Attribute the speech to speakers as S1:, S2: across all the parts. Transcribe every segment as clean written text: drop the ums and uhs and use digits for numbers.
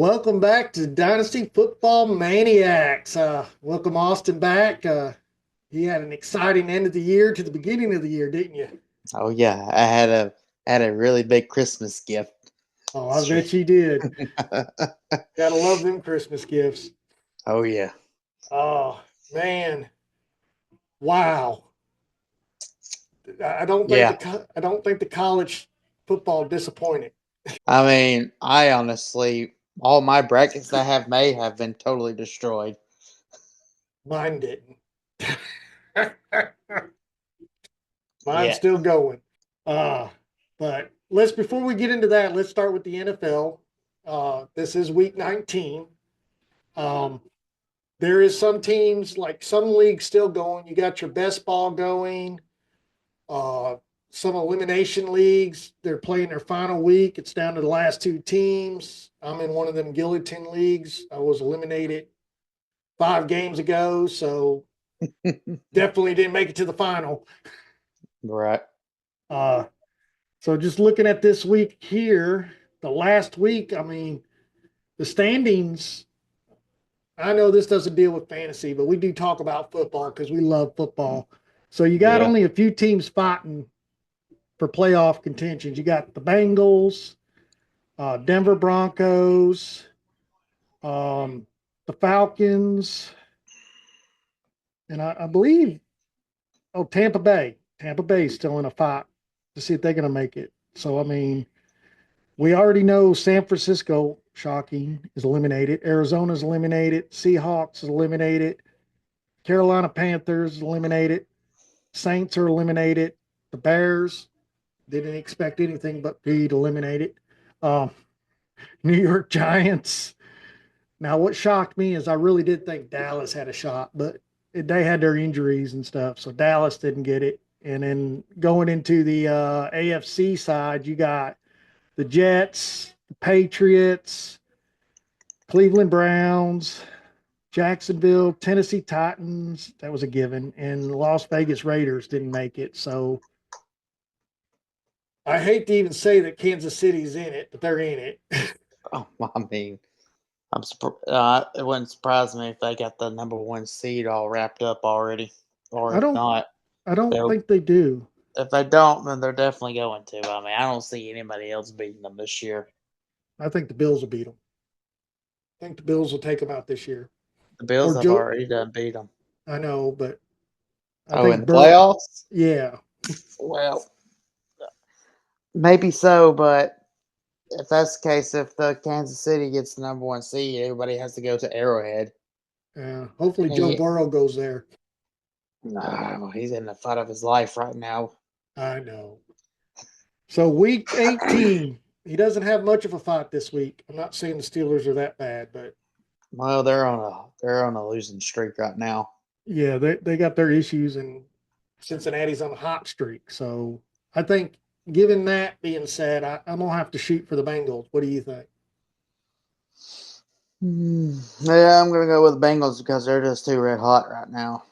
S1: Welcome back to Dynasty Football Maniacs. Welcome Austin back. He had an exciting end of the year to the beginning of the year, didn't you?
S2: Oh yeah, I had a really big Christmas gift.
S1: Oh, I
S2: Straight.
S1: bet you did. Gotta love them Christmas gifts.
S2: Oh yeah,
S1: Oh man, wow!
S2: yeah.
S1: I don't think the college football disappointed.
S2: I mean, I honestly, all my brackets that I have made have been totally destroyed.
S1: Mine didn't. Mine's
S2: Yeah,
S1: still going. Uh, but let's before we get into that, let's start with the NFL. This is week 19. Um, there is some teams like some leagues still going. You got your best ball going. Uh, some elimination leagues, they're playing their final week. It's down to the last two teams. I'm in one of them Gilliton leagues. I was eliminated 5 games ago, so definitely didn't make it to the final.
S2: right.
S1: Uh, so just looking at this week here, the last week, I mean, the standings. I know this doesn't deal with fantasy, but we do talk about football because we love football. So you got
S2: Yeah.
S1: only a few teams fighting for playoff contentions. You got the Bengals, Denver Broncos, um, the Falcons, and I believe Tampa Bay. Tampa Bay is still in a fight to see if they're going to make it. So I mean, we already know San Francisco, shocking, is eliminated. Arizona's eliminated. Seahawks is eliminated. Carolina Panthers eliminated. Saints are eliminated. The Bears didn't expect anything but be eliminated. Um, New York Giants. Now, what shocked me is I really did think Dallas had a shot, but they had their injuries and stuff, so Dallas didn't get it. And then going into the AFC side, you got the Jets, the Patriots, Cleveland Browns, Jacksonville, Tennessee Titans. That was a given, and Las Vegas Raiders didn't make it. So I hate to even say that Kansas City's in it, but they're in it.
S2: Oh, I mean, it wouldn't surprise me if they got the number one seed all wrapped up already, or
S1: I
S2: if
S1: don't.
S2: not,
S1: I don't
S2: they'll.
S1: think they do.
S2: If they don't, then they're definitely going to. I mean, I don't see anybody else beating them this year.
S1: I think the Bills will beat them. I think the Bills will take them out this year.
S2: The
S1: Or
S2: Bills have
S1: Joe.
S2: already done beat them.
S1: I know, but I
S2: Oh, in
S1: think
S2: the
S1: Burrow.
S2: playoffs?
S1: Yeah,
S2: Well, maybe so, but if that's the case, if the Kansas City gets the number one seed, everybody has to go to Arrowhead.
S1: hopefully Joe
S2: He,
S1: Burrow goes there.
S2: no, he's in the fight of his life right now.
S1: I know. So week 18, he doesn't have much of a fight this week. I'm not saying the Steelers are that bad, but
S2: Well, they're on a losing streak right now.
S1: yeah, they got their issues, and Cincinnati's on a hot streak. So I think, given that being said, I'm gonna have to shoot for the Bengals. What do you think?
S2: Yeah, I'm gonna go with the Bengals because they're just too red hot right now.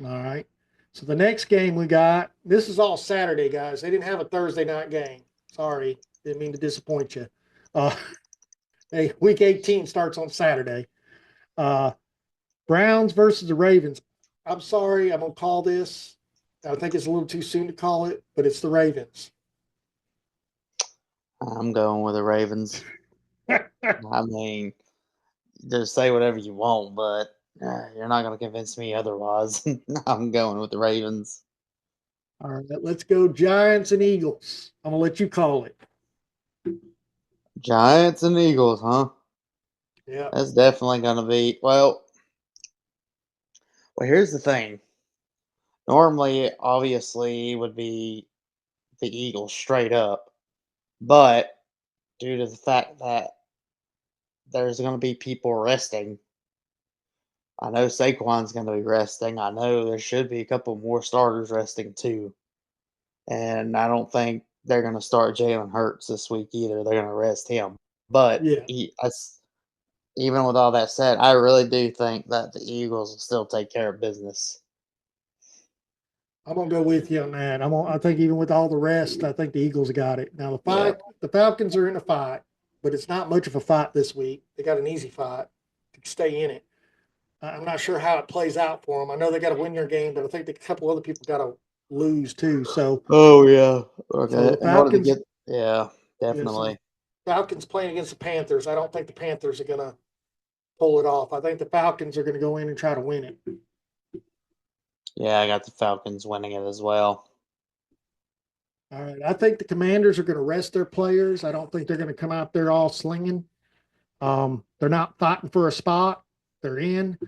S1: All right. So the next game we got, this is all Saturday, guys. They didn't have a Thursday night game. Sorry, didn't mean to disappoint you. Uh, hey, week 18 starts on Saturday. Uh, Browns versus the Ravens. I'm sorry, I'm gonna call this. I think it's a little too soon to call it, but it's the Ravens.
S2: I'm going with the Ravens. I mean, just say whatever you want, but you're not gonna convince me otherwise. I'm going with the Ravens.
S1: All right, let's go Giants and Eagles. I'm gonna let you call it.
S2: Giants and Eagles, huh?
S1: Yeah,
S2: That's definitely gonna be well. Here's the thing. Normally, obviously, it would be the Eagles straight up, but due to the fact that there's going to be people resting, I know Saquon's going to be resting. I know there should be a couple more starters resting too, and I don't think they're going to start Jalen Hurts this week either. They're going to rest him. But
S1: yeah.
S2: even with all that said, I really do think that the Eagles will still take care of business.
S1: I'm gonna go with you on that. I think even with all the rest, I think the Eagles got it. Now
S2: Yeah,
S1: the Falcons are in a fight. but it's not much of a fight this week. They got an easy fight to stay in it. I'm not sure how it plays out for them. I know they got to win their game, but I think a couple other people got to lose too. So,
S2: Oh yeah.
S1: so
S2: Okay.
S1: the
S2: In order to
S1: Falcons,
S2: get, yeah,
S1: so the
S2: definitely.
S1: Falcons playing against the Panthers. I don't think the Panthers are going to pull it off. I think the Falcons are going to go in and try to win it.
S2: Yeah, I got the Falcons winning it as well.
S1: All right. I think the Commanders are going to rest their players. I don't think they're going to come out there all slinging. They're not fighting for a spot. They're in.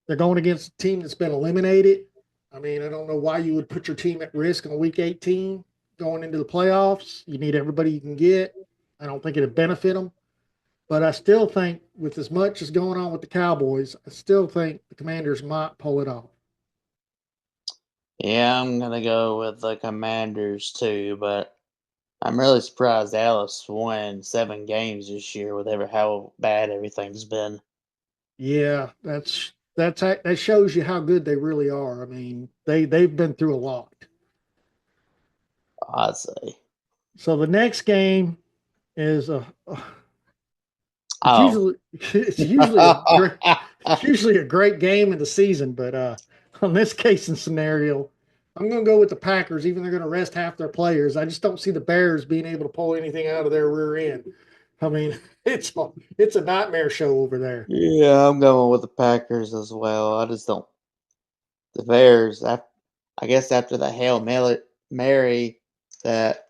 S1: They're going against a team that's been eliminated. I mean, I don't know why you would put your team at risk on week 18 going into the playoffs. You need everybody you can get. I don't think it'd benefit them. But I still think, with as much as going on with the Cowboys, I still think the Commanders might pull it off.
S2: Yeah, I'm gonna go with the Commanders too, but I'm really surprised Dallas won 7 games this year with how bad everything's been.
S1: Yeah, that shows you how good they really are. I mean, they've been through a lot.
S2: I'd say.
S1: So the next game is it's
S2: Oh.
S1: usually it's usually a great it's usually a great game in the season, but on this case and scenario, I'm going to go with the Packers. Even they're going to rest half their players. I just don't see the Bears being able to pull anything out of their rear end. I mean, it's a nightmare show over there.
S2: Yeah, I'm going with the Packers as well. I just don't. The Bears, I guess after the Mary that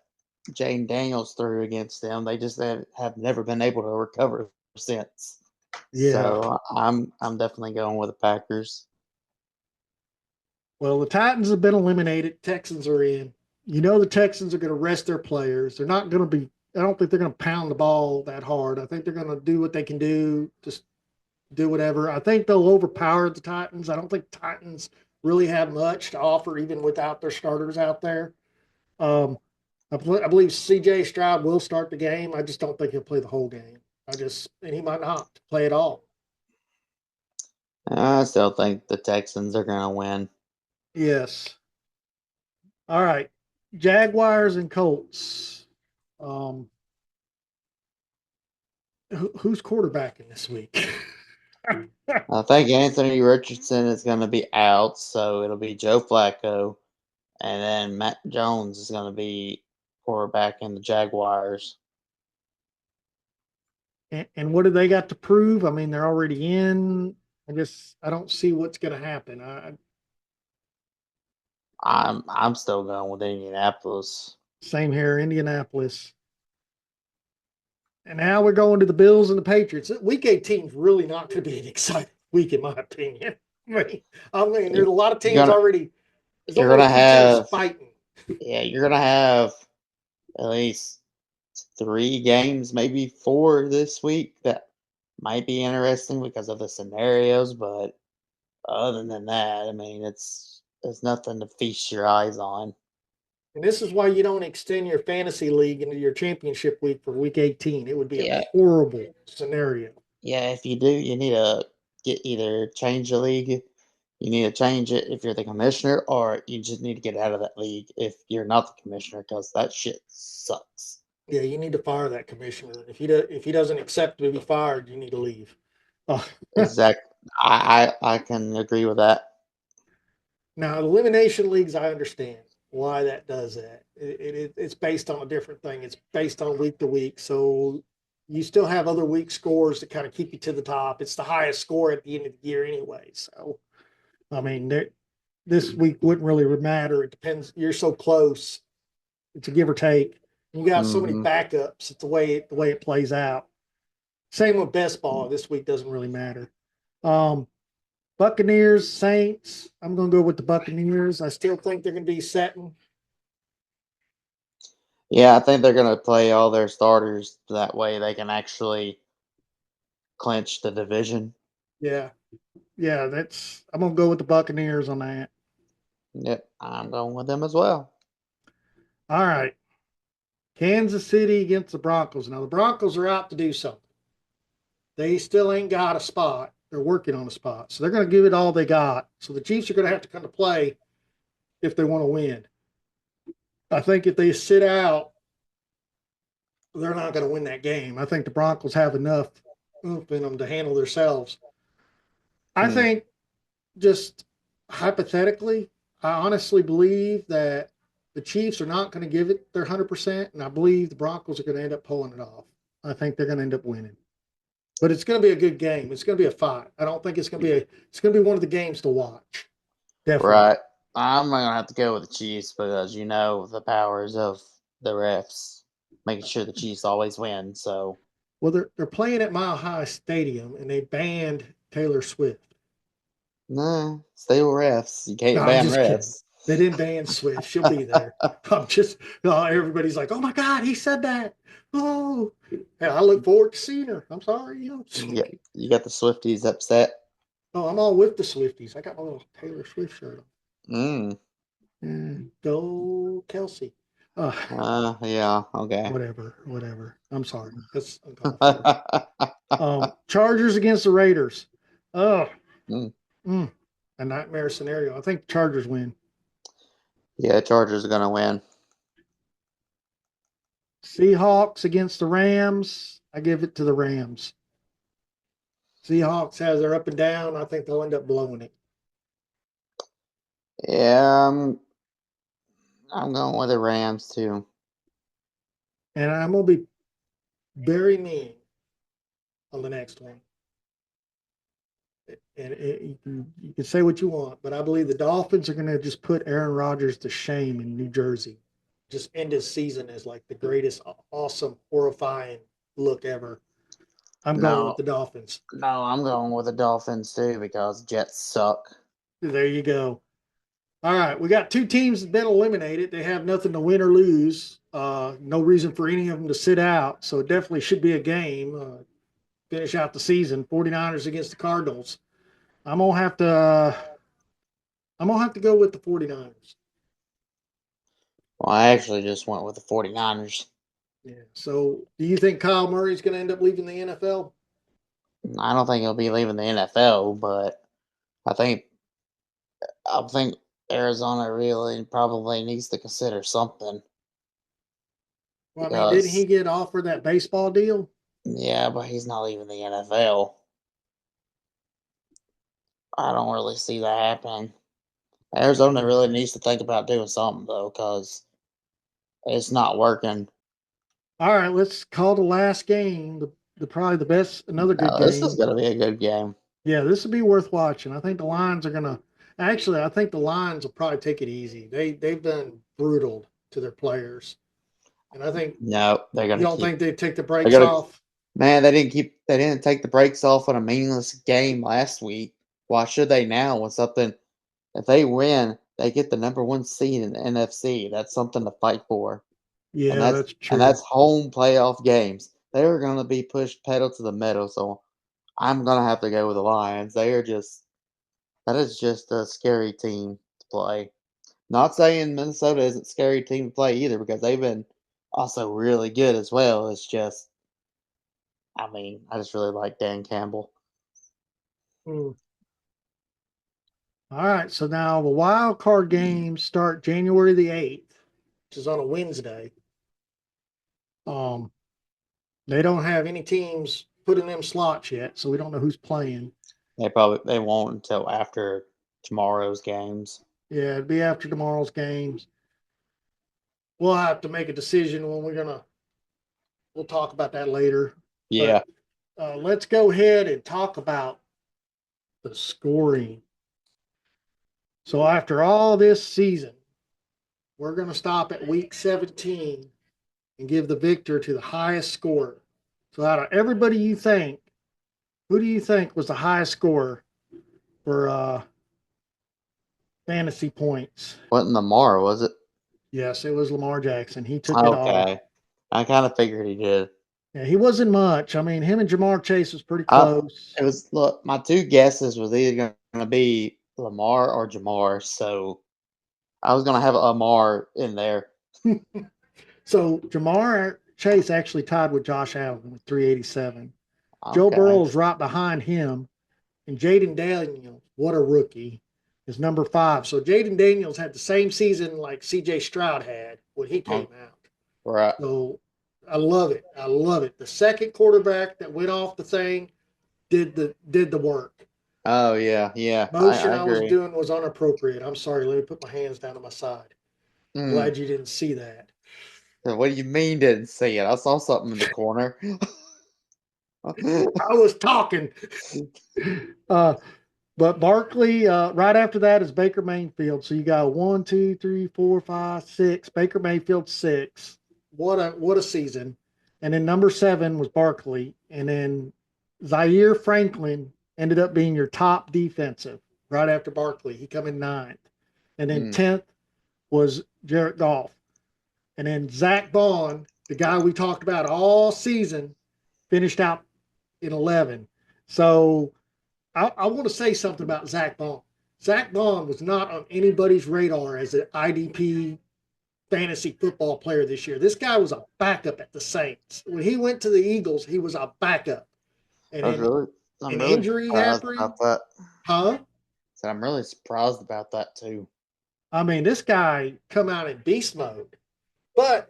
S2: Jaden Daniels threw against them, they just have never been able to recover since.
S1: Yeah.
S2: So I'm definitely going with the Packers.
S1: Well, the Titans have been eliminated. Texans are in. You know the Texans are going to rest their players. They're not going to be. I don't think they're going to pound the ball that hard. I think they're going to do what they can do. Just do whatever. I think they'll overpower the Titans. I don't think Titans really have much to offer, even without their starters out there. Um, I believe CJ Stroud will start the game. I just don't think he'll play the whole game. And he might not play at all.
S2: I still think the Texans are going to win.
S1: Yes. All right. Jaguars and Colts. Um, who's quarterbacking this week?
S2: I think Anthony Richardson is going to be out, so it'll be Joe Flacco, and then Matt Jones is going to be quarterback in the Jaguars.
S1: And what do they got to prove? I mean, they're already in. I don't see what's going to happen.
S2: I'm still going with Indianapolis.
S1: Same here, Indianapolis. And now we're going to the Bills and the Patriots. Week 18 is really not going to be an exciting week, in my opinion. I mean, there's
S2: You-
S1: a lot of
S2: You're
S1: teams
S2: gonna
S1: already. There's
S2: you're
S1: only a
S2: gonna
S1: few teams
S2: have
S1: fighting.
S2: yeah you're gonna have at least 3 games, maybe 4 this week that might be interesting because of the scenarios. But other than that, I mean, it's nothing to feast your eyes on.
S1: And this is why you don't extend your fantasy league into your championship week for week 18. It would be a
S2: Yeah,
S1: horrible scenario.
S2: yeah. If you do, you need to get either change the league. You need to change it if you're the commissioner, or you just need to get out of that league if you're not the commissioner because that shit sucks.
S1: Yeah, you need to fire that commissioner. If he doesn't accept to be fired, you need to leave. Uh,
S2: Exactly. I can agree with that.
S1: Now, elimination leagues, I understand why that does that. It's based on a different thing. It's based on week to week. So you still have other week scores to kind of keep you to the top. It's the highest score at the end of the year anyway. So, I mean, this week wouldn't really matter. It depends. You're so close. It's a give or take. You got so many
S2: Hmm.
S1: backups. It's the way it plays out. Same with best ball. This week doesn't really matter. Um, Buccaneers, Saints. I'm going to go with the Buccaneers. I still think they're going to be setting.
S2: Yeah, I think they're gonna play all their starters that way they can actually clinch the division.
S1: Yeah, yeah. I'm going to go with the Buccaneers on that.
S2: Yep, I'm going with them as well.
S1: All right, Kansas City against the Broncos. Now the Broncos are out to do something. They still ain't got a spot. They're working on a spot, so they're going to give it all they got. So the Chiefs are going to have to come to play if they want to win. I think if they sit out they're not going to win that game. I think the Broncos have enough oomph in them to handle themselves. I
S2: Hmm.
S1: think just hypothetically, I honestly believe that the Chiefs are not going to give it their 100%, and I believe the Broncos are going to end up pulling it off. I think they're going to end up winning. But it's going to be a good game. It's going to be a fight. I don't think it's going to be it's going to be one of the games to watch. Definitely.
S2: Right. I'm gonna have to go with the Chiefs because you know the powers of the refs making sure the Chiefs always win. So
S1: Well, they're playing at Mile High Stadium, and they banned Taylor Swift.
S2: nah, stay with refs. You
S1: No,
S2: can't
S1: I'm
S2: ban
S1: just kidding.
S2: refs.
S1: They didn't ban Swift. She'll be there. I'm just, everybody's like, oh my God, he said that. Oh, and I look forward to seeing her. I'm sorry.
S2: You got the Swifties upset.
S1: Oh, I'm all with the Swifties. I got my little Taylor Swift shirt on.
S2: Mm.
S1: Go Kelsey. Uh,
S2: Yeah. Okay.
S1: whatever. I'm sorry. That's uncalled for. Chargers against the Raiders. Oh,
S2: Mm.
S1: mm, a nightmare scenario. I think Chargers win.
S2: Yeah, Chargers are gonna win.
S1: Seahawks against the Rams. I give it to the Rams. Seahawks has their up and down. I think they'll end up blowing it.
S2: Yeah, I'm going with the Rams too.
S1: And I'm going to be very mean on the next one. And you can say what you want, but I believe the Dolphins are going to just put Aaron Rodgers to shame in New Jersey. Just end his season as like the greatest, awesome, horrifying look ever. I'm going with
S2: No,
S1: the Dolphins.
S2: no, I'm going with the Dolphins too because Jets suck.
S1: There you go. All right, we got two teams that have been eliminated. They have nothing to win or lose. No reason for any of them to sit out. So it definitely should be a game. Finish out the season. 49ers against the Cardinals. I'm gonna have to. I'm gonna have to go with the 49ers.
S2: Well, I actually just went with the 49ers.
S1: Yeah. So, do you think Kyle Murray's going to end up leaving the NFL?
S2: I don't think he'll be leaving the NFL, but I think I think Arizona really probably needs to consider something
S1: Well, I mean, didn't he
S2: because
S1: get offered that baseball deal?
S2: yeah, but he's not leaving the NFL. I don't really see that happening. Arizona
S1: Hmm.
S2: really needs to think about doing something though, because it's not working.
S1: All right, let's call the last game the probably the best, another good
S2: No, this is
S1: game.
S2: going to be a good game.
S1: Yeah, this will be worth watching. I think the Lions are going to actually. I think the Lions will probably take it easy. They've been brutal to their players, and I think
S2: No, they're going
S1: you
S2: to
S1: don't
S2: keep.
S1: think they take the
S2: They're
S1: brakes
S2: going to.
S1: off.
S2: Man, they didn't keep. They didn't take the brakes off on a meaningless game last week. Why should they now? When something, if they win, they get the number one seed in the NFC. That's something to fight for, and
S1: Yeah,
S2: that's
S1: that's
S2: and
S1: true.
S2: that's home playoff games. They're going to be pushed pedal to the metal. So I'm going to have to go with the Lions. They are just that is just a scary team to play. Not saying Minnesota isn't a scary team to play either because they've been also really good as well. It's just, I mean, I just really like Dan Campbell.
S1: Hmm. All right, so now the wild card games start January the 8th, which is on a Wednesday. Um, they don't have any teams put in them slots yet, so we don't know who's playing.
S2: They won't until after tomorrow's games.
S1: Yeah, it'd be after tomorrow's games. We'll have to make a decision when we're gonna. We'll talk about that later. But
S2: Yeah,
S1: let's go ahead and talk about the scoring. So after all this season, we're gonna stop at week 17 and give the victor to the highest scorer. So out of everybody you think, who do you think was the highest scorer for fantasy points?
S2: wasn't Lamar, was it?
S1: Yes, it was Lamar Jackson. He took it all.
S2: Okay, I kind of figured he did.
S1: Yeah, he wasn't much. I mean, him and Jamar Chase was pretty
S2: I
S1: close.
S2: it was look. My two guesses was either going to be Lamar or Jamar, so I was going to have Lamar in there.
S1: So Jamar Chase actually tied with Josh Allen with 387. Joe
S2: Okay,
S1: Burrow is right behind him, and Jaden Daniels, what a rookie, is number 5. So Jaden Daniels had the same season like C.J. Stroud had when he came
S2: oh,
S1: out.
S2: right.
S1: So I love it. I love it. The second quarterback that went off the thing did the work.
S2: Oh yeah, yeah.
S1: Motion
S2: I
S1: I was
S2: agree.
S1: doing was inappropriate. I'm sorry. Let me put my hands down to my side.
S2: Mm.
S1: Glad you didn't see that.
S2: What do you mean didn't see it? I saw something in the corner.
S1: I was talking. Uh, but Barkley, right after that is Baker Mayfield. So you got one, two, three, four, five, six. Baker Mayfield six. What a season. And then number seven was Barkley. And then Zaire Franklin ended up being your top defensive right after Barkley. He come in ninth. And then
S2: Mm.
S1: 10th was Jared Goff. And then Zach Baun, the guy we talked about all season, finished out in 11. So I want to say something about Zach Baun. Zach Baun was not on anybody's radar as an IDP fantasy football player this year. This guy was a backup at the Saints. When he went to the Eagles, he was a backup. And
S2: I was
S1: then
S2: really, I'm
S1: an
S2: really
S1: injury
S2: surprised
S1: happened.
S2: about that.
S1: Huh?
S2: So I'm really surprised about that too.
S1: I mean, this guy come out in beast mode. But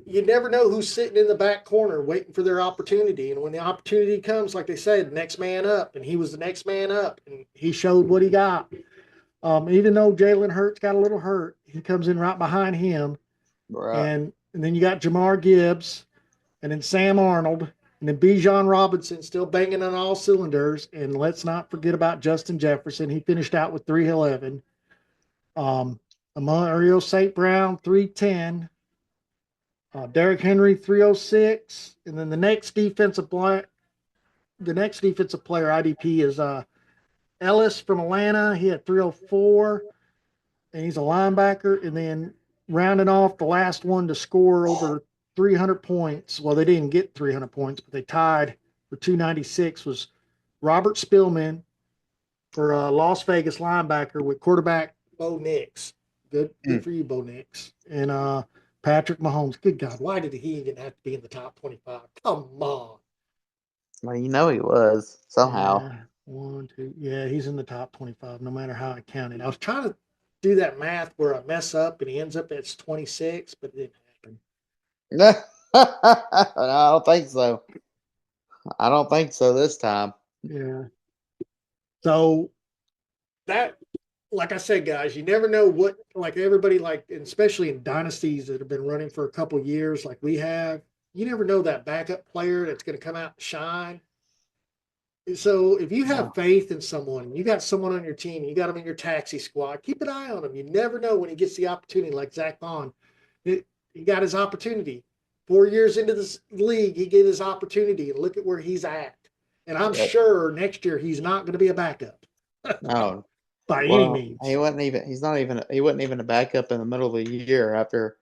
S1: you never know who's sitting in the back corner waiting for their opportunity. And when the opportunity comes, like they said, next man up. And he was the next man up. And he showed what he got. Even though Jalen Hurts got a little hurt, he comes in right behind him.
S2: Right.
S1: And then you got Jamar Gibbs, and then Sam Arnold, and then Bijan Robinson still banging on all cylinders. And let's not forget about Justin Jefferson. He finished out with 311. Um, Mario St. Brown, 310. Derrick Henry, 306. And then the next defensive player IDP is Ellis from Atlanta. He had 304, and he's a linebacker. And then rounding off the last one to score over 300 points. Well, they didn't get 300 points, but they tied for 296 was Robert Spillman for Las Vegas linebacker with quarterback Bo Nix. Good
S2: Mm.
S1: for you, Bo Nix. And Patrick Mahomes. Good God, why did he even have to be in the top 25? Come on.
S2: Well, you know he was somehow.
S1: Yeah, one, two. Yeah, he's in the top 25, no matter how I count it. I was trying to do that math where I mess up and he ends up at 26, but it didn't happen.
S2: I don't think so. I don't think so this time.
S1: Yeah. So that, like I said, guys, you never know what, like everybody, like, especially in dynasties that have been running for a couple years, like we have, you never know that backup player that's going to come out and shine. So if you have
S2: No.
S1: faith in someone, you got someone on your team, you got them in your taxi squad, keep an eye on him. You never know when he gets the opportunity, like Zach Bond. He got his opportunity. 4 years into this league, he get his opportunity, and look at where he's at. And I'm
S2: Yep.
S1: sure next year he's not going to be a backup
S2: No.
S1: by any
S2: Well,
S1: means.
S2: he wasn't even a backup in the middle of the year after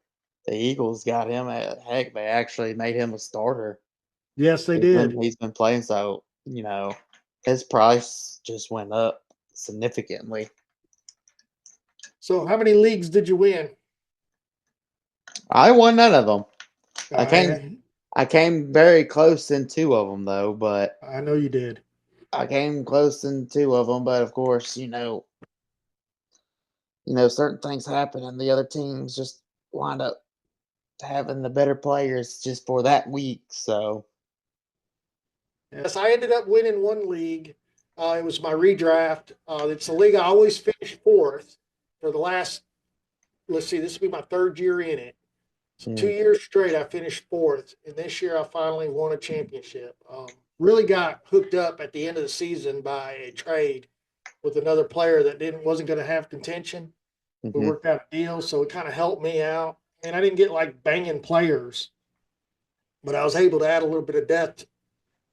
S2: the Eagles got him. Heck, they actually made him a starter.
S1: Yes, they did.
S2: He's been playing, so his price just went up significantly.
S1: So how many leagues did you win?
S2: I won none of them. I came
S1: I
S2: I came very close in two of them though, but
S1: I know you did.
S2: I came close in two of them. But of course, certain things happen, and the other teams just wind up having the better players just for that week. So
S1: Yes, I ended up winning one league. It was my redraft. It's a league I always finish fourth for the last, let's see, this will be my third year in it. So two
S2: mm,
S1: years straight, I finished fourth. And this year, I finally won a championship. Really got hooked up at the end of the season by a trade with another player that wasn't going to have contention. We
S2: mhm.
S1: worked out a deal, so it kind of helped me out. And I didn't get like banging players, but I was able to add a little bit of depth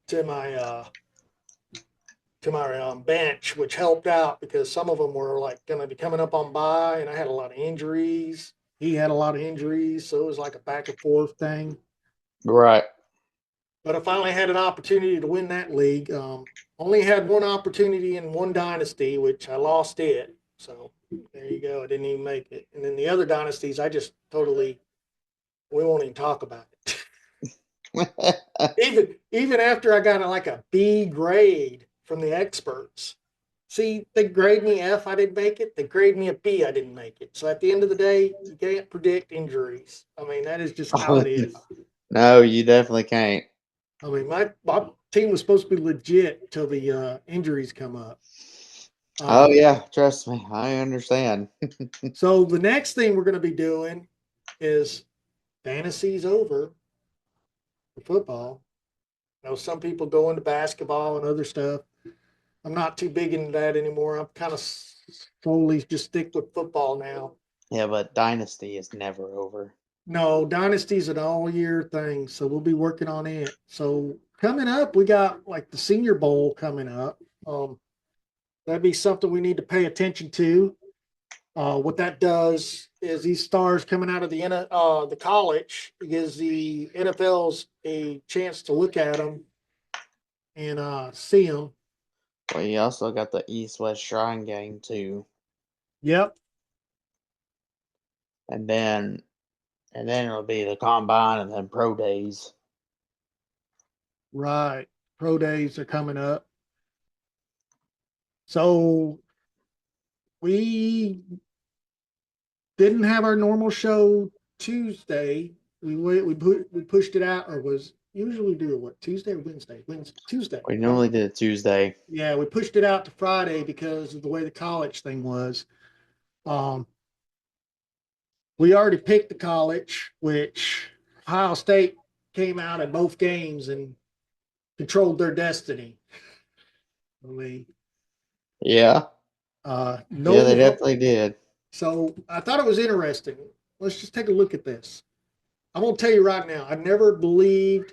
S1: to my bench, which helped out because some of them were like going to be coming up on bye, and I had a lot of injuries. He had a lot of injuries, so it was like a back and forth thing.
S2: Right.
S1: But I finally had an opportunity to win that league. Only had one opportunity in one dynasty, which I lost it. So there you go. I didn't even make it. And then the other dynasties, I just totally, we won't even talk about it. Even after I got like a B grade from the experts. See, they grade me F, I didn't make it. They grade me a B, I didn't make it. So at the end of the day, you can't predict injuries. I mean, that is just how
S2: Oh,
S1: it is.
S2: No, you definitely can't.
S1: I mean, my team was supposed to be legit till the injuries come up.
S2: Oh
S1: Um,
S2: yeah, trust me, I understand.
S1: so the next thing we're going to be doing is fantasy's over for football. You know, some people go into basketball and other stuff. I'm not too big into that anymore. I'm kind of slowly just stick with football now.
S2: Yeah, but Dynasty is never over.
S1: No, Dynasty's an all year thing, so we'll be working on it. So coming up, we got like the Senior Bowl coming up. That'd be something we need to pay attention to. What that does is these stars coming out of the college, it gives the NFLs a chance to look at them and see them.
S2: Well, you also got the East West Shrine game too,
S1: Yep,
S2: and then it'll be the combine and then pro days.
S1: right. Pro days are coming up. So we didn't have our normal show Tuesday. We pushed it out, or was usually do it what Tuesday or Wednesday? Wednesday, Tuesday.
S2: We normally did it Tuesday.
S1: Yeah, we pushed it out to Friday because of the way the college thing was. Um, we already picked the college, which Ohio State came out in both games and controlled their destiny. I mean,
S2: Yeah, yeah, they
S1: no.
S2: definitely did.
S1: So I thought it was interesting. Let's just take a look at this. I'm gonna tell you right now, I never believed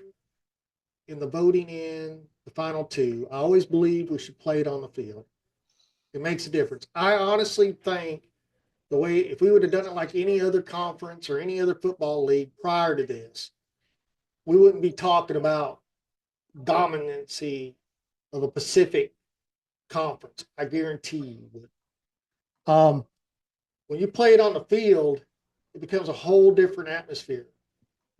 S1: in the voting in the final two. I always believed we should play it on the field. It makes a difference. I honestly think the way if we would have done it like any other conference or any other football league prior to this, we wouldn't be talking about dominancy of a Pacific conference. I guarantee you. Um, when you play it on the field, it becomes a whole different atmosphere.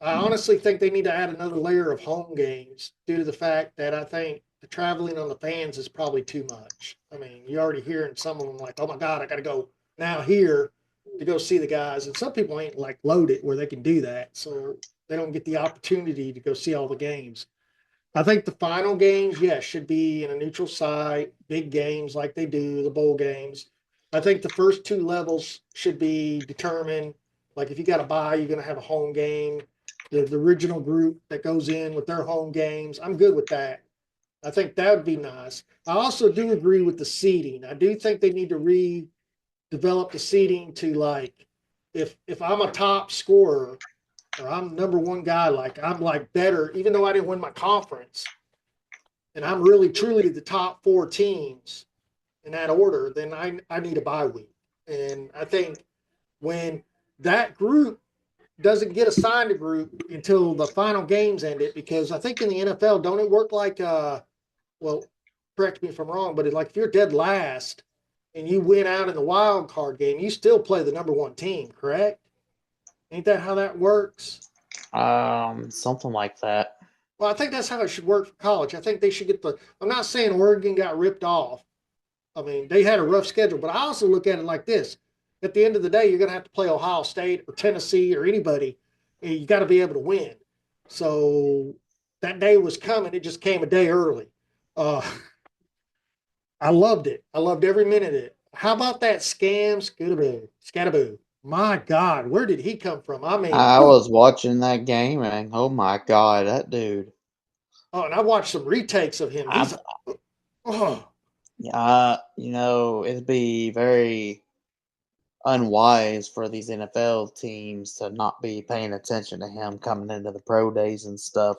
S1: I honestly think they need to add another layer of home games due to the fact that I think the traveling on the fans is probably too much. I mean, you're already hearing some of them like, oh my God, I got to go now here to go see the guys. And some people ain't like loaded where they can do that. So they don't get the opportunity to go see all the games. I think the final games, yes, should be in a neutral site, big games like they do, the bowl games. I think the first two levels should be determined. Like if you got to buy, you're going to have a home game. The original group that goes in with their home games, I'm good with that. I think that would be nice. I also do agree with the seating. I do think they need to redevelop the seating to like if I'm a top scorer or I'm number one guy, like I'm like better, even though I didn't win my conference, and I'm really truly the top four teams in that order, then I need a bye week. And I think when that group doesn't get assigned a group until the final games ended, because I think in the NFL, don't it work like well, correct me if I'm wrong, but like if you're dead last and you win out in the wild card game, you still play the number one team, correct? Ain't that how that works?
S2: Something like that.
S1: Well, I think that's how it should work for college. I think they should get the. I'm not saying Oregon got ripped off. I mean, they had a rough schedule, but I also look at it like this: at the end of the day, you're going to have to play Ohio State or Tennessee or anybody, and you got to be able to win. So that day was coming; it just came a day early. Uh, I loved it. I loved every minute of it. How about that scam Scataboo? Scataboo. My God, where did he come from? I mean,
S2: I was watching that game and oh my god, that dude.
S1: oh, and I watched some retakes of him.
S2: I,
S1: Oh,
S2: it'd be very unwise for these NFL teams to not be paying attention to him coming into the pro days and stuff.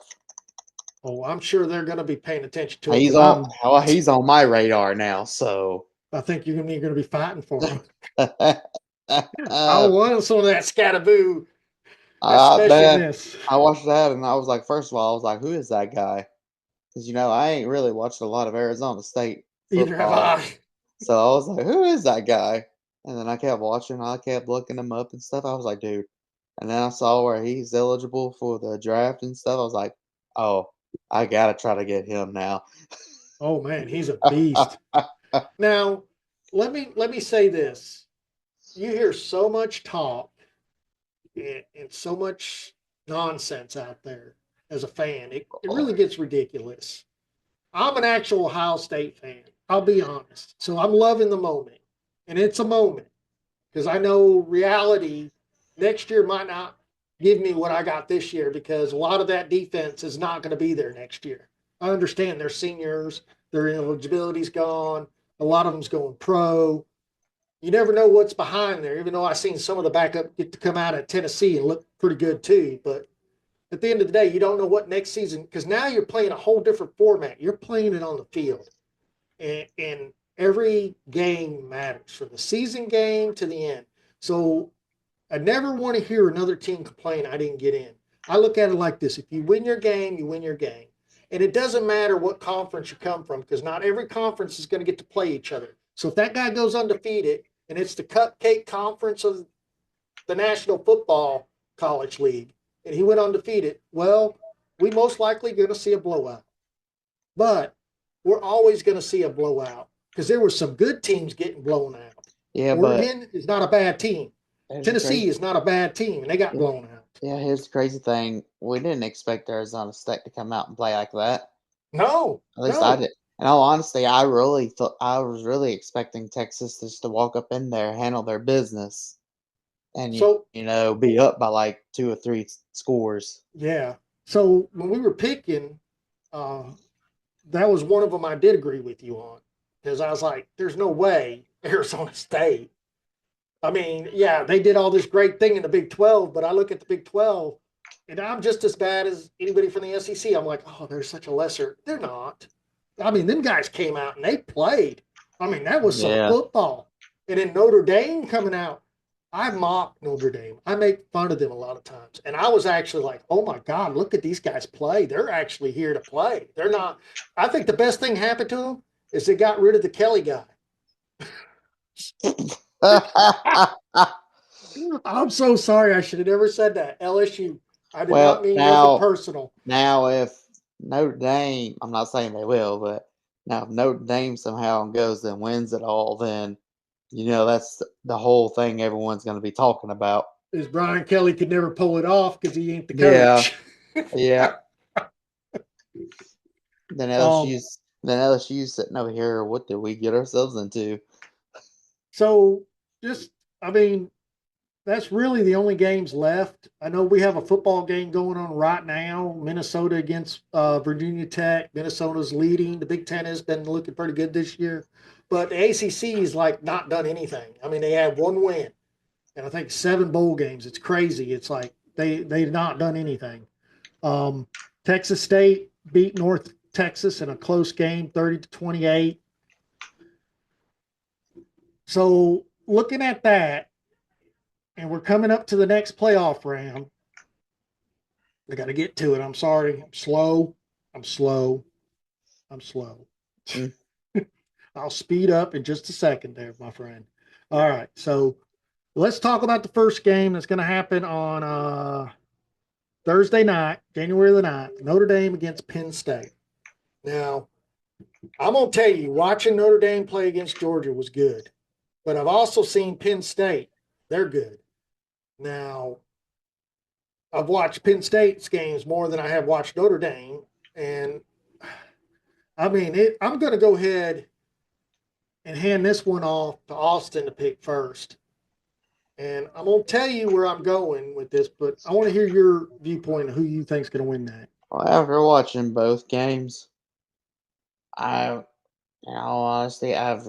S1: oh, I'm sure they're going to be paying attention to it
S2: He's
S1: because
S2: on well, he's on my radar now, so
S1: I think you're going to be fighting for him. I want some of that Scataboo, that
S2: man,
S1: specialness.
S2: I watched that and I was like, first of all, I was like, who is that guy? Because I ain't really watched a lot of Arizona State
S1: Either have
S2: football,
S1: I.
S2: so I was like, who is that guy? And then I kept watching, I kept looking him up and stuff. I was like, dude. And then I saw where he's eligible for the draft and stuff. I was like, oh, I gotta try to get him now.
S1: Oh man, he's a beast. Now, let me say this: you hear so much talk and so much nonsense out there as a fan. It really gets ridiculous. I'm an actual Ohio State fan. I'll be honest. So I'm loving the moment. And it's a moment because I know reality next year might not give me what I got this year because a lot of that defense is not going to be there next year. I understand they're seniors, their eligibility's gone, a lot of them's going pro. You never know what's behind there, even though I've seen some of the backup get to come out of Tennessee and look pretty good too. But at the end of the day, you don't know what next season because now you're playing a whole different format. You're playing it on the field, and every game matters from the season game to the end. So I never want to hear another team complain I didn't get in. I look at it like this: if you win your game, you win your game, and it doesn't matter what conference you come from because not every conference is going to get to play each other. So if that guy goes undefeated and it's the cupcake conference of the National Football College League, and he went undefeated, well, we most likely going to see a blowout. But we're always going to see a blowout because there were some good teams getting blown out.
S2: Yeah,
S1: Oregon is not a bad team. Tennessee
S2: crazy,
S1: is not a bad team, and they got
S2: yeah,
S1: blown out.
S2: yeah. Here's the crazy thing: we didn't expect Arizona State to come out and play like that.
S1: No,
S2: At least I
S1: no.
S2: did. In all honesty, I really thought I was really expecting Texas just to walk up in there, handle their business, and
S1: So,
S2: be up by like 2 or 3 scores.
S1: yeah. So when we were picking, uh, that was one of them I did agree with you on because I was like, there's no way Arizona State. I mean, yeah, they did all this great thing in the Big 12, but I look at the Big 12 and I'm just as bad as anybody from the SEC. I'm like, oh, they're such a lesser. They're not. I mean, them guys came out and they played. I mean, that was some
S2: Yeah,
S1: football. And then Notre Dame coming out, I mock Notre Dame. I make fun of them a lot of times. And I was actually like, oh my God, look at these guys play. They're actually here to play. They're not. I think the best thing happened to them is they got rid of the Kelly guy. I'm so sorry. I should have never said that. LSU. I did not
S2: well,
S1: mean nothing
S2: now
S1: personal.
S2: if Notre Dame, I'm not saying they will, but now if Notre Dame somehow goes and wins it all, then that's the whole thing everyone's going to be talking about.
S1: Is Brian Kelly could never pull it off because he ain't the
S2: Yeah,
S1: coach.
S2: yeah. Then
S1: um,
S2: LSU's sitting over here. What did we get ourselves into?
S1: so just, I mean, that's really the only games left. I know we have a football game going on right now. Minnesota against Virginia Tech. Minnesota's leading. The Big Ten has been looking pretty good this year, but the ACC is like not done anything. I mean, they had one win, and I think 7 bowl games. It's crazy. It's like they've not done anything. Um, Texas State beat North Texas in a close game, 30-28. So looking at that, and we're coming up to the next playoff round. I got to get to it. I'm sorry. I'm slow. I'm slow. I'm slow.
S2: Mm.
S1: I'll speed up in just a second there, my friend. All right. So let's talk about the first game that's going to happen on Thursday night, January the 9th, Notre Dame against Penn State. Now, I'm going to tell you, watching Notre Dame play against Georgia was good, but I've also seen Penn State. They're good. Now, I've watched Penn State's games more than I have watched Notre Dame. And I mean, I'm going to go ahead and hand this one off to Austin to pick first. And I'm going to tell you where I'm going with this, but I want to hear your viewpoint of who you think's going to win that.
S2: Well, after watching both games, I, in all honesty, I was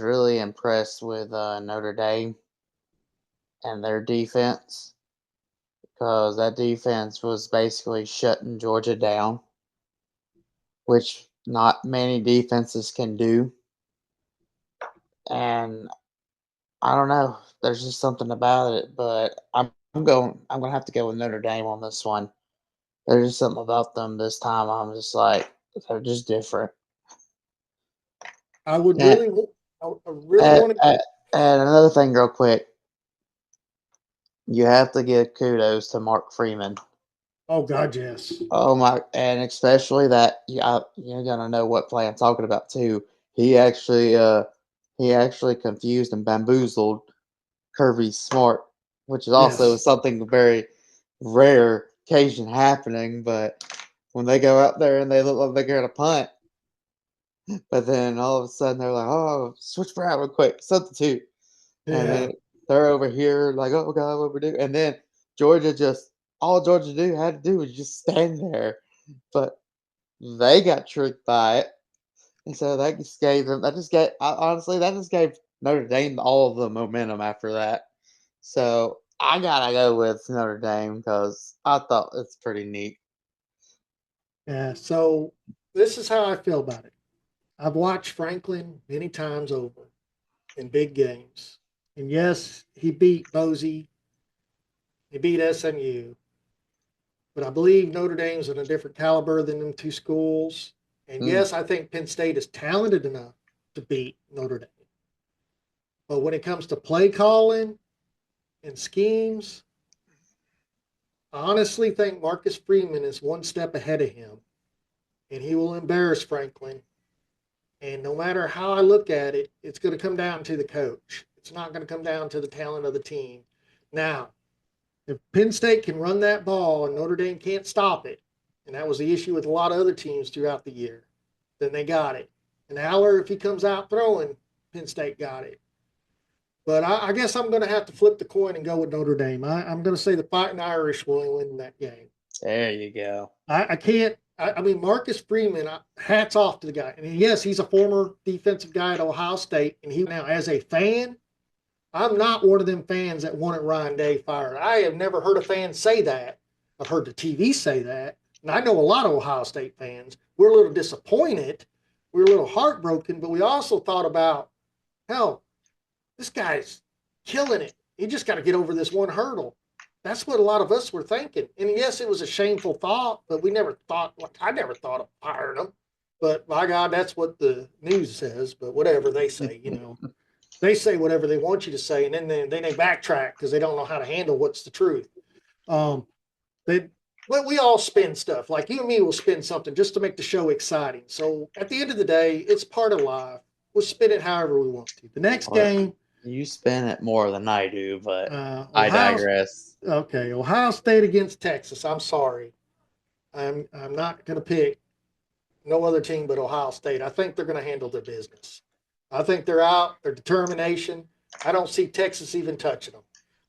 S2: really impressed with Notre Dame and their defense because that defense was basically shutting Georgia down, which not many defenses can do. And I don't know, there's just something about it, but I'm gonna have to go with Notre Dame on this one. There's just something about them this time. I'm just like they're just different.
S1: I would
S2: And,
S1: really, I really
S2: and,
S1: want to.
S2: and another thing, real quick, you have to give kudos to Mark Freeman.
S1: Oh God, yes.
S2: Oh my, and especially that you're gonna know what play I'm talking about too. He actually confused and bamboozled Kirby Smart which is also
S1: Yes.
S2: something very rare occasion happening. But when they go out there and they look like they're going to punt, but then all of a sudden they're like, oh, switch route real quick, substitute. And
S1: Yeah.
S2: then they're over here like, oh, God, what we do? And then Georgia all Georgia had to do was just stand there. But they got tricked by it. And so that just gave them, honestly, that just gave Notre Dame all of the momentum after that. So I gotta go with Notre Dame because I thought it's pretty neat.
S1: Yeah. So this is how I feel about it. I've watched Franklin many times over in big games. And yes, he beat Boise, he beat SMU, but I believe Notre Dame's in a different caliber than them two schools. And
S2: Mm,
S1: yes, I think Penn State is talented enough to beat Notre Dame. But when it comes to play calling and schemes, I honestly think Marcus Freeman is one step ahead of him, and he will embarrass Franklin. And no matter how I look at it, it's going to come down to the coach. It's not going to come down to the talent of the team. Now, if Penn State can run that ball and Notre Dame can't stop it, and that was the issue with a lot of other teams throughout the year, then they got it. And Aller, if he comes out throwing, Penn State got it. But I guess I'm going to have to flip the coin and go with Notre Dame. I'm going to say the Fighting Irish will win that game.
S2: there you go.
S1: I can't. I mean, Marcus Freeman. Hats off to the guy. And yes, he's a former defensive guy at Ohio State, and he now as a fan, I'm not one of them fans that wanted Ryan Day fired. I have never heard a fan say that. I've heard the TV say that, and I know a lot of Ohio State fans. We're a little disappointed. We're a little heartbroken, but we also thought about, hell, this guy's killing it. He just got to get over this one hurdle. That's what a lot of us were thinking. And yes, it was a shameful thought, but we never thought, like, I never thought of firing him. But my God, that's what the news says. But whatever they say, they say whatever they want you to say, and then they backtrack because they don't know how to handle what's the truth. Um, they, well, we all spin stuff. Like you and me will spin something just to make the show exciting. So at the end of the day, it's part of life. We'll spin it however we want to. The next
S2: Well,
S1: game,
S2: you spin it more than I do, but I
S1: Ohio.
S2: digress.
S1: Okay, Ohio State against Texas. I'm sorry. I'm not going to pick no other team but Ohio State. I think they're going to handle their business. I think they're out. Their determination. I don't see Texas even touching them.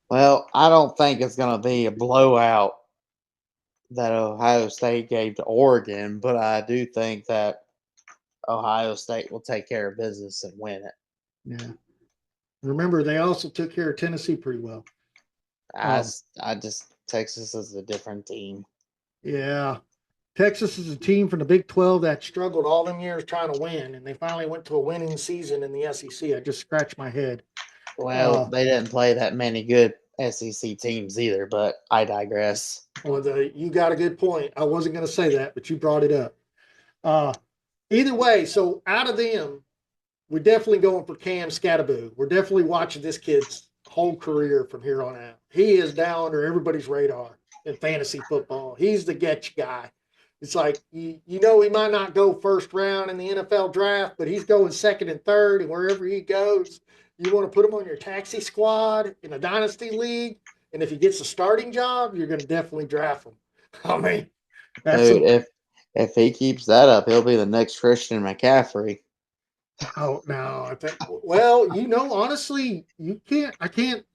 S2: Well, I don't think it's going to be a blowout that Ohio State gave to Oregon, but I do think that Ohio State will take care of business and win it.
S1: Yeah. Remember, they also took care of Tennessee pretty well.
S2: I, I just Texas is a different team.
S1: Yeah. Texas is a team from the Big 12 that struggled all them years trying to win, and they finally went to a winning season in the SEC. I just scratched my head.
S2: Well, they didn't play that many good SEC teams either, but I digress.
S1: Well, you got a good point. I wasn't going to say that, but you brought it up. Uh, Either way, so out of them, we're definitely going for Cam Scataboo. We're definitely watching this kid's whole career from here on out. He is down under everybody's radar in fantasy football. He's the get you guy. It's like, he might not go first round in the NFL draft, but he's going second and third, and wherever he goes, you want to put him on your taxi squad in a dynasty league. And if he gets a starting job, you're going to definitely draft him. I mean, that's
S2: Dude,
S1: some.
S2: if he keeps that up, he'll be the next Christian McCaffrey.
S1: Oh no, I think. Well, honestly, you can't. I can't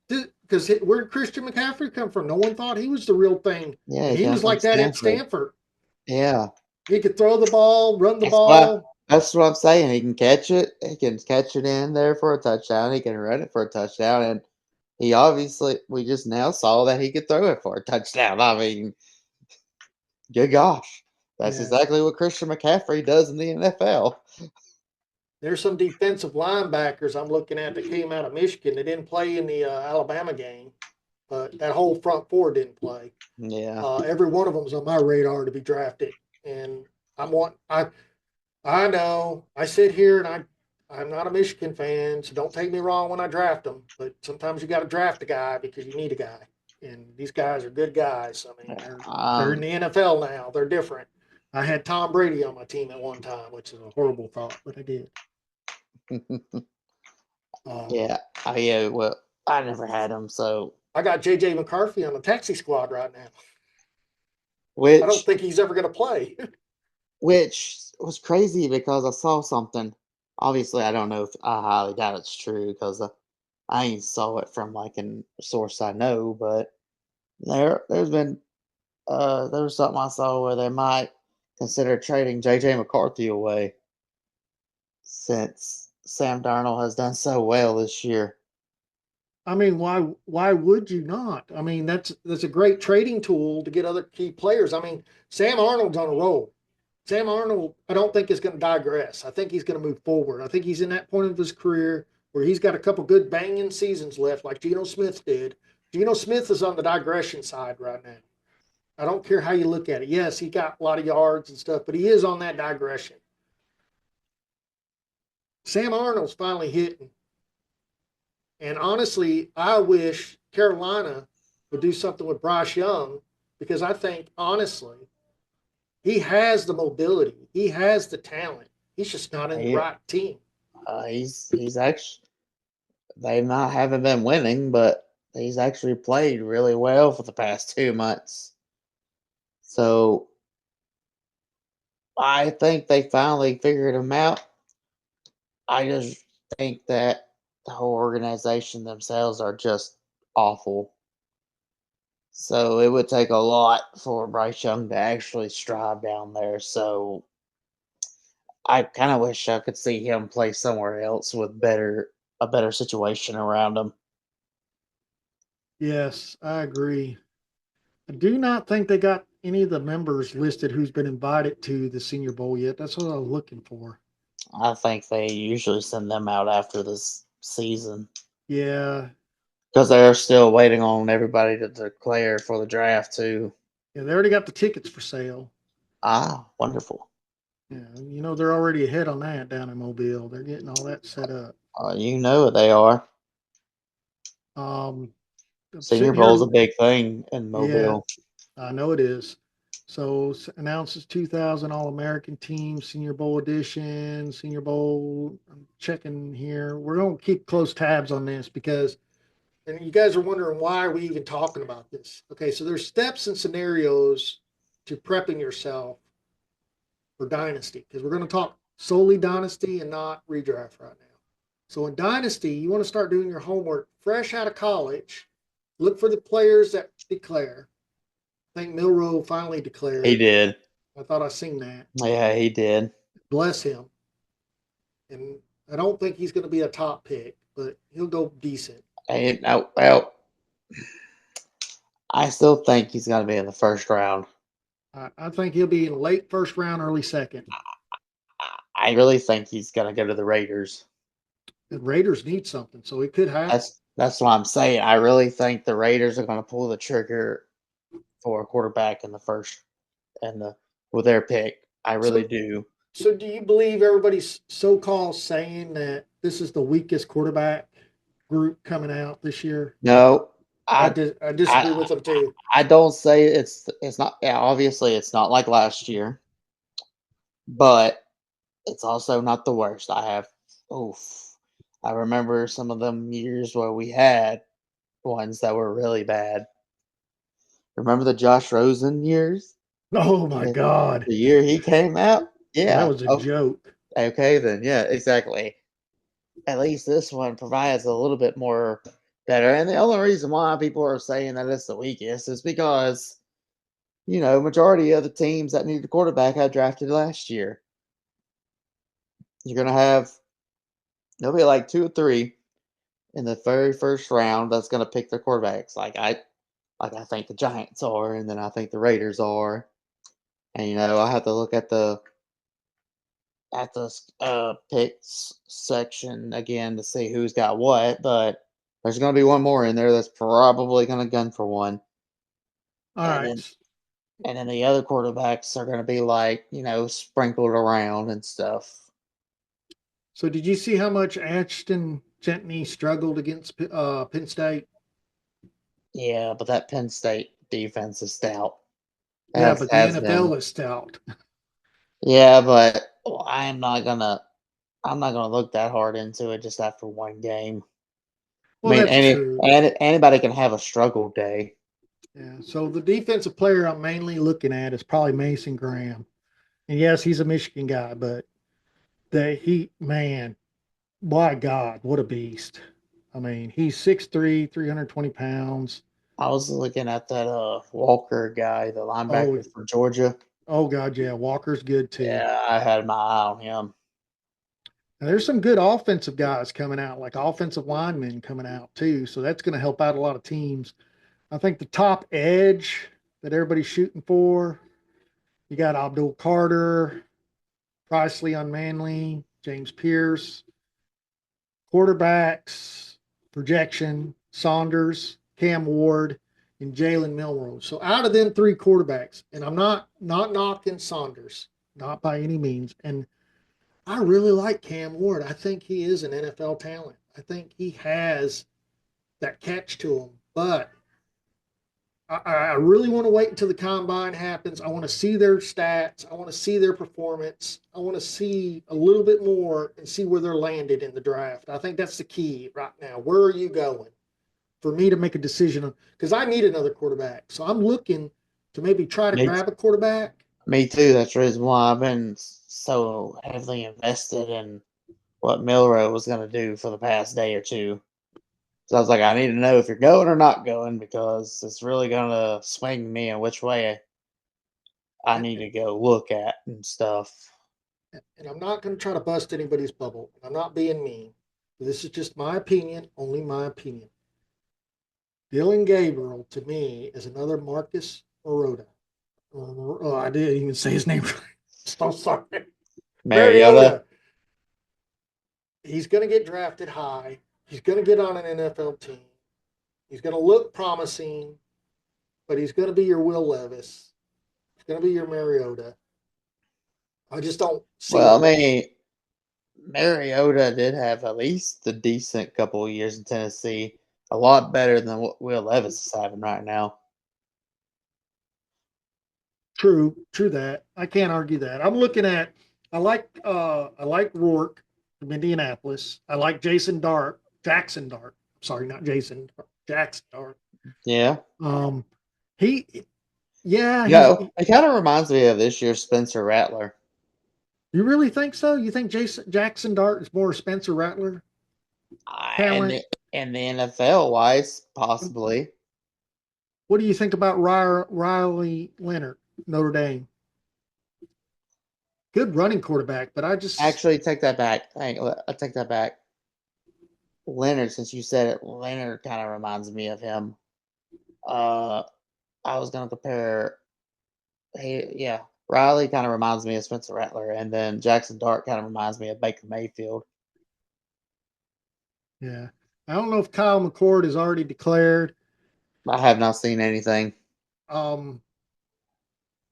S1: because where did Christian McCaffrey come from? No one thought he was the real thing,
S2: Yeah,
S1: and
S2: he
S1: he
S2: comes
S1: was
S2: from
S1: like that at
S2: Stanford.
S1: Stanford.
S2: Yeah,
S1: He could throw the ball, run the
S2: that's what
S1: ball.
S2: that's what I'm saying. He can catch it. He can catch it in there for a touchdown. He can run it for a touchdown, and he obviously we just now saw that he could throw it for a touchdown. I mean, good gosh, that's
S1: Yeah,
S2: exactly what Christian McCaffrey does in the NFL.
S1: there's some defensive linebackers I'm looking at that came out of Michigan. They didn't play in the Alabama game, but that whole front four didn't play.
S2: Yeah,
S1: Every one of them's on my radar to be drafted, and I'm want I know. I sit here and I'm not a Michigan fan, so don't take me wrong when I draft them. But sometimes you got to draft a guy because you need a guy, and these guys are good guys. I mean, they're in
S2: um,
S1: the NFL now. They're different. I had Tom Brady on my team at one time, which is a horrible thought, but I did. Um,
S2: yeah, well, I never had him, so
S1: I got J.J. McCarthy on the taxi squad right now. I don't
S2: which
S1: think he's ever going to play.
S2: which was crazy because I saw something. Obviously, I don't know if I highly doubt it's true because I ain't saw it from like a source I know, but there's been there was something I saw where they might consider trading JJ McCarthy away since Sam Darnold has done so well this year.
S1: I mean, why would you not? I mean, that's a great trading tool to get other key players. I mean, Sam Arnold's on a roll. Sam Arnold, I don't think is going to digress. I think he's going to move forward. I think he's in that point of his career where he's got a couple good banging seasons left, like Geno Smith did. Geno Smith is on the digression side right now. I don't care how you look at it. Yes, he got a lot of yards and stuff, but he is on that digression. Sam Arnold's finally hitting. And honestly, I wish Carolina would do something with Bryce Young because I think, honestly, he has the mobility, he has the talent. He's just not in the
S2: He,
S1: right team.
S2: he's actually they not haven't been winning, but he's actually played really well for the past 2 months. So I think they finally figured him out. I just think that the whole organization themselves are just awful. So it would take a lot for Bryce Young to actually strive down there. So I kind of wish I could see him play somewhere else with a better situation around him.
S1: Yes, I agree. I do not think they got any of the members listed who's been invited to the Senior Bowl yet. That's what I was looking for.
S2: I think they usually send them out after this season
S1: Yeah,
S2: because they're still waiting on everybody to declare for the draft too.
S1: yeah, they already got the tickets for sale.
S2: Ah, wonderful.
S1: Yeah, they're already ahead on that down in Mobile. They're getting all that set up.
S2: You know what they are.
S1: Um, I'm
S2: Senior
S1: sitting here.
S2: Bowl's a big thing in
S1: Yeah,
S2: Mobile.
S1: I know it is. So announces 2000 All American team, Senior Bowl edition, Senior Bowl. I'm checking here. We're going to keep close tabs on this because, and you guys are wondering why are we even talking about this? Okay, so there's steps and scenarios to prepping yourself for Dynasty because we're going to talk solely Dynasty and not redraft right now. So in Dynasty, you want to start doing your homework fresh out of college. Look for the players that declare. I think Milrow finally
S2: He
S1: declared.
S2: did.
S1: I thought I seen that.
S2: Yeah, he did.
S1: Bless him. And I don't think he's going to be a top pick, but he'll go decent.
S2: Well, I still think he's going to be in the first round.
S1: I think he'll be in late first round, early second.
S2: I really think he's going to go to the Raiders.
S1: The Raiders need something, so it could happen.
S2: That's what I'm saying. I really think the Raiders are going to pull the trigger for a quarterback in the first and the with their pick. I really
S1: So,
S2: do.
S1: so do you believe everybody's so-called saying that this is the weakest quarterback group coming out this year?
S2: No,
S1: I disagree
S2: I
S1: with them too.
S2: I don't say it's not. Yeah, obviously it's not like last year, but it's also not the worst. I have. Oof. I remember some of them years where we had ones that were really bad. Remember the Josh Rosen years?
S1: Oh my
S2: The
S1: God,
S2: the year he came out?
S1: that
S2: Yeah.
S1: was a
S2: Oh,
S1: joke.
S2: okay then. Yeah, exactly. At least this one provides a little bit more better. And the only reason why people are saying that it's the weakest is because, majority of the teams that need a quarterback had drafted last year. You're gonna have there'll be like two or three in the very first round that's gonna pick their quarterbacks. Like I think the Giants are, and then I think the Raiders are. And I have to look at the picks section again to see who's got what, but there's going to be one more in there that's probably going to gun for one,
S1: All
S2: and then
S1: right.
S2: and then the other quarterbacks are going to be like sprinkled around and stuff.
S1: So did you see how much Ashton Gentney struggled against Penn State?
S2: Yeah, but that Penn State defense is stout.
S1: Yeah,
S2: Has
S1: but the
S2: has been.
S1: NFL is stout.
S2: Yeah, but I'm not gonna look that hard into it just after one game. I
S1: Well,
S2: mean,
S1: that's true.
S2: anybody can have a struggle day.
S1: Yeah. So the defensive player I'm mainly looking at is probably Mason Graham. And yes, he's a Michigan guy, but man, my God, what a beast. I mean, he's 6'3", 320 pounds.
S2: I was looking at that Walker guy, the
S1: Oh,
S2: linebacker for Georgia.
S1: oh God, yeah. Walker's good too.
S2: Yeah, I had my eye on him.
S1: And there's some good offensive guys coming out, like offensive linemen coming out too. So that's going to help out a lot of teams. I think the top edge that everybody's shooting for, you got Abdul Carter, Presley on Manley, James Pierce, quarterbacks, projection, Saunders, Cam Ward, and Jalen Milroe. So out of them three quarterbacks, and I'm not knocking Saunders, not by any means. And I really like Cam Ward. I think he is an NFL talent. I think he has that catch to him. But I really want to wait until the combine happens. I want to see their stats. I want to see their performance. I want to see a little bit more and see where they're landed in the draft. I think that's the key right now. Where are you going for me to make a decision? Because I need another quarterback. So I'm looking to maybe try to
S2: Me,
S1: grab a quarterback.
S2: me too. That's the reason why I've been so heavily invested in what Milrow was going to do for the past day or two. So I was like, I need to know if you're going or not going because it's really going to swing me in which way I
S1: And,
S2: need to go look at and stuff.
S1: and I'm not going to try to bust anybody's bubble. I'm not being mean. This is just my opinion, only my opinion. Dylan Gabriel, to me, is another Marcus Mariota. Oh, I didn't even say his name. So sorry.
S2: Mariota,
S1: Mariota. He's going to get drafted high. He's going to get on an NFL team. He's going to look promising, but he's going to be your Will Levis. He's going to be your Mariota. I just don't see
S2: well,
S1: it.
S2: I mean, Mariota did have at least a decent couple of years in Tennessee. A lot better than what Will Levis is having right now.
S1: True that. I can't argue that. I'm looking at. I like Rourke from Indianapolis. I like Jackson Dart. Sorry, not Jason. Jackson Dart.
S2: Yeah.
S1: Um, he, yeah,
S2: You know, it kind of reminds me of this year's Spencer Rattler.
S1: You really think so? You think Jackson Dart is more Spencer Rattler
S2: And
S1: talent?
S2: in the NFL wise, possibly.
S1: What do you think about Riley Leonard, Notre Dame? Good running quarterback, but I just
S2: Actually, take that back. I take that back. Leonard, since you said it, Leonard kind of reminds me of him. Uh, I was gonna compare. Hey, yeah, Riley kind of reminds me of Spencer Rattler, and then Jackson Dart kind of reminds me of Baker Mayfield.
S1: yeah. I don't know if Kyle McCord is already declared.
S2: I have not seen anything.
S1: Um,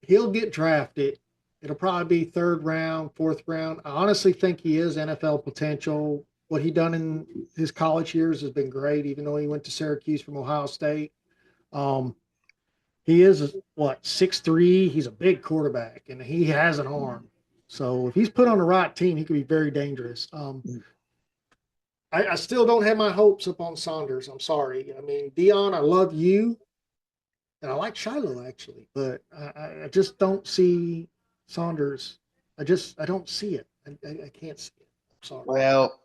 S1: he'll get drafted. It'll probably be third round, fourth round. I honestly think he is NFL potential. What he done in his college years has been great, even though he went to Syracuse from Ohio State. Um, he is what 6'3". He's a big quarterback, and he has an arm. So if he's put on the right team, he could be very dangerous. I still don't have my hopes up on Saunders. I'm sorry. I mean, Dion, I love you, and I like Shiloh actually, but I just don't see Saunders. I don't see it. I can't see it. I'm sorry.
S2: Well,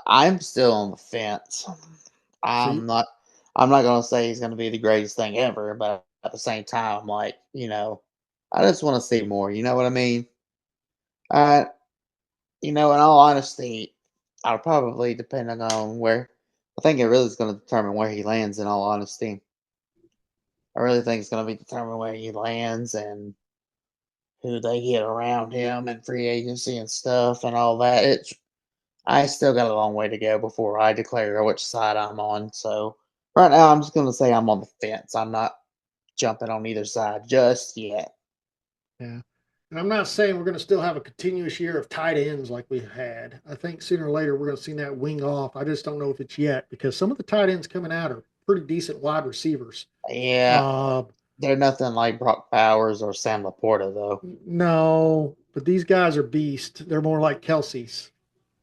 S2: I'm still on the fence.
S1: See,
S2: I'm not. I'm not gonna say he's gonna be the greatest thing ever, but at the same time, like I just want to see more. You know what I mean? Uh, in all honesty, I'll probably depending on where. I think it really is going to determine where he lands. In all honesty, I really think it's going to be determined where he lands and who they get around him and free agency and stuff and all that. I still got a long way to go before I declare which side I'm on. So right now, I'm just going to say I'm on the fence. I'm not jumping on either side just yet.
S1: yeah. And I'm not saying we're going to still have a continuous year of tight ends like we had. I think sooner or later we're going to see that wing off. I just don't know if it's yet because some of the tight ends coming out are pretty decent wide receivers.
S2: Yeah,
S1: Uh,
S2: they're nothing like Brock Bowers or Sam Laporta though.
S1: no, but these guys are beasts. They're more like Kelsey's.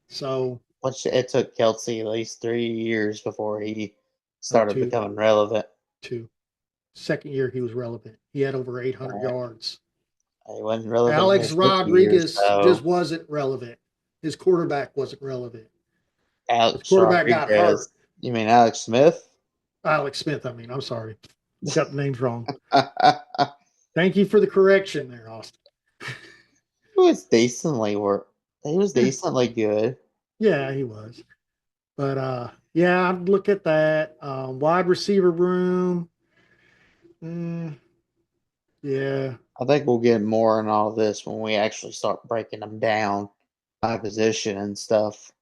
S1: So
S2: which it took Kelsey at least 3 years before he
S1: No,
S2: started
S1: two,
S2: becoming relevant.
S1: two. Second year he was relevant. He had over 800
S2: Right.
S1: yards.
S2: He wasn't relevant in
S1: Alex
S2: his rookie years,
S1: Rodriguez just
S2: though.
S1: wasn't relevant. His quarterback wasn't relevant. His
S2: Alex
S1: quarterback got hurt.
S2: Rodriguez. You mean Alex Smith?
S1: Alex Smith, I mean, I'm sorry. Got the names wrong. Thank you for the correction there, Austin.
S2: He was decently He was decently good.
S1: Yeah, he was. But yeah, I'd look at that. Wide receiver room. Mm, yeah.
S2: I think we'll get more on all this when we actually start breaking them down by position and stuff.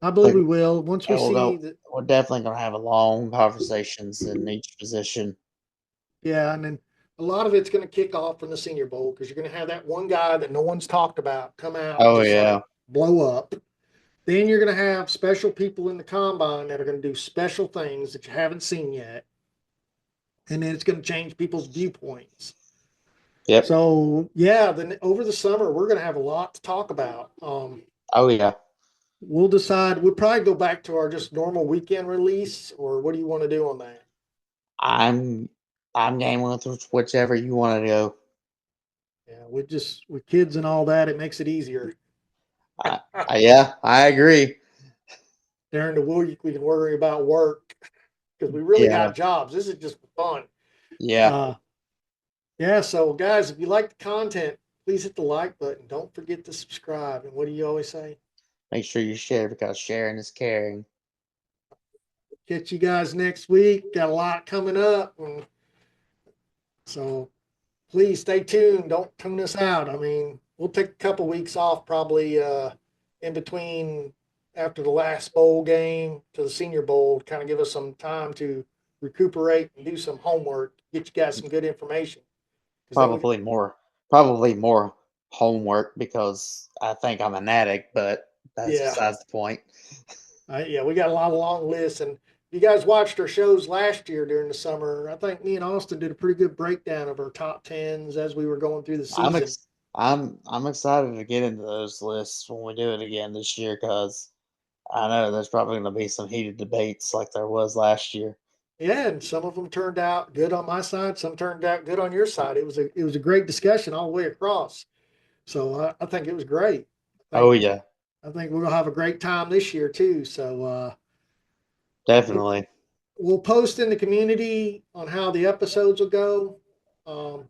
S1: I believe
S2: Like,
S1: we will. Once we
S2: yeah,
S1: see that,
S2: we're definitely gonna have a long conversations in each position.
S1: yeah, and then a lot of it's going to kick off from the Senior Bowl because you're going to have that one guy that no one's talked about come out and
S2: Oh
S1: just
S2: yeah,
S1: like blow up. Then you're going to have special people in the combine that are going to do special things that you haven't seen yet. And then it's going to change people's viewpoints.
S2: yep.
S1: So, yeah, then over the summer, we're going to have a lot to talk about.
S2: Oh yeah.
S1: We'll decide, we'll probably go back to our just normal weekend release, or what do you want to do on that?
S2: I'm I'm game with whichever you want to go.
S1: Yeah, with kids and all that, it makes it easier.
S2: I, yeah, I agree.
S1: During the week, we can worry about work because we really
S2: Yeah,
S1: got jobs. This is just fun.
S2: yeah.
S1: Uh, yeah, so guys, if you like the content, please hit the like button. Don't forget to subscribe. And what do you always say?
S2: Make sure you share because sharing is caring.
S1: Catch you guys next week. Got a lot coming up. And so please stay tuned. Don't tune us out. I mean, we'll take a couple weeks off probably in between after the last bowl game to the Senior Bowl to kind of give us some time to recuperate and do some homework, get you guys some good information. Because then we,
S2: Probably more homework because I think I'm an addict, but that's
S1: yeah,
S2: besides the point.
S1: yeah, we got a lot of long lists. And you guys watched our shows last year during the summer. I think me and Austin did a pretty good breakdown of our top tens as we were going through the
S2: I'm
S1: season.
S2: ex- I'm excited to get into those lists when we do it again this year because I know there's probably going to be some heated debates like there was last year.
S1: Yeah, and some of them turned out good on my side. Some turned out good on your side. It was a great discussion all the way across. So I think it was great. I
S2: Oh
S1: think
S2: yeah,
S1: I think we're gonna have a great time this year too. So we'll,
S2: definitely.
S1: we'll post in the community on how the episodes will go. Um,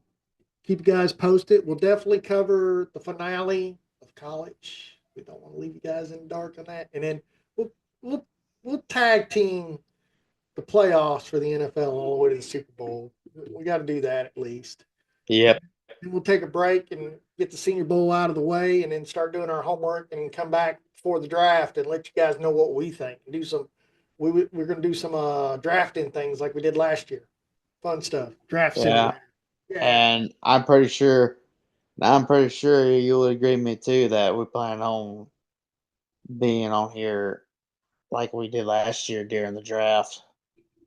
S1: keep you guys posted. We'll definitely cover the finale of college. We don't want to leave you guys in the dark on that. And then we'll we'll we'll tag team the playoffs for the NFL all the way to the Super Bowl. We got to do that at least.
S2: Yep.
S1: And we'll take a break and get the Senior Bowl out of the way, and then start doing our homework and come back for the draft and let you guys know what we think. And do some. We're going to do some drafting things like we did last year. Fun stuff. Draft
S2: Yeah,
S1: simulator. Yeah.
S2: and I'm pretty sure you would agree with me too that we plan on being on here like we did last year during the draft.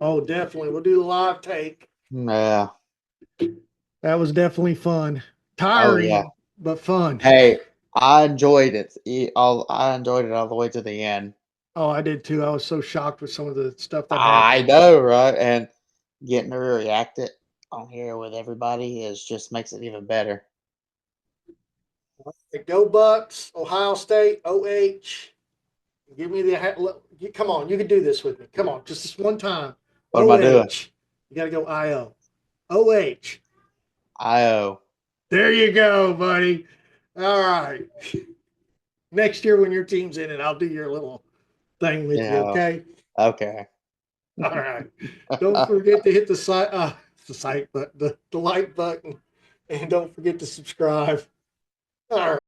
S1: Oh, definitely. We'll do the live take.
S2: Yeah.
S1: That was definitely fun.
S2: Oh yeah.
S1: Tiring, but fun.
S2: Hey, I enjoyed it. I enjoyed it all the way to the end.
S1: Oh, I did too. I was so shocked with some of the stuff that
S2: I
S1: happened.
S2: know, right? And getting to react it on here with everybody is just makes it even better.
S1: Go Bucks, Ohio State, OH. Give me the. Come on, you can do this with me. Come on, just this one time.
S2: What am I doing?
S1: OH. You got to go IO. OH.
S2: IO.
S1: There you go, buddy. All right. Next year when your team's in it, I'll do your little thing with you.
S2: Yeah.
S1: Okay.
S2: Okay.
S1: All right. Don't forget to hit the site button, the like button, and don't forget to subscribe. All right.